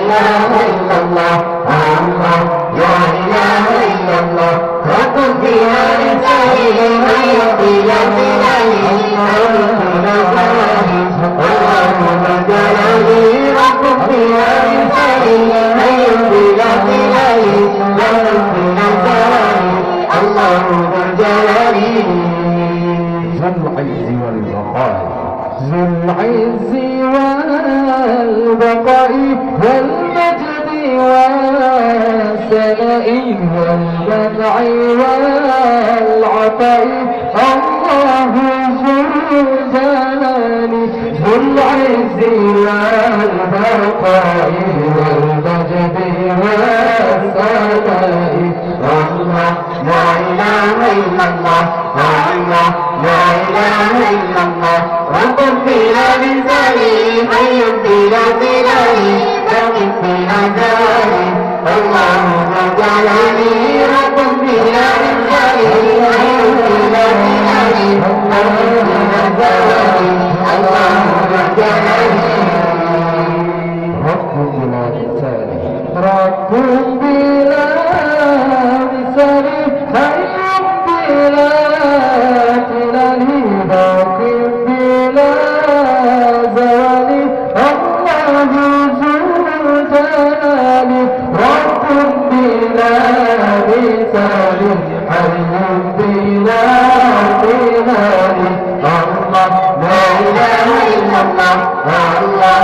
إله إلا الله الله لا إله إلا الله وكن فيها لسانه من يهدي لا إله اللهم جلاله وكن فيها لسانه من يهدي لا إله اللهم جلاله ذو العز والبقاء ذو العز والبقاء والمجد والثناء والمنع والعطاء الله ذو الجلال ذو العز والبقاء والمجد والثناء الله لا إله إلا الله الله لا إله إلا الله وكن فيها لساني من يهدي لا إله وكن فيها جلالي اللهم جلالي وكن فيها لساني من يهدي لا إله وكن فيها جلالي اللهم جلالي رب بلا لساني رب بلا لساني خير بلا جلالي باقي بلا زوالي الله ذو الجلال رب بلا مثال حي بلا قلال الله لا إله إلا الله الله لا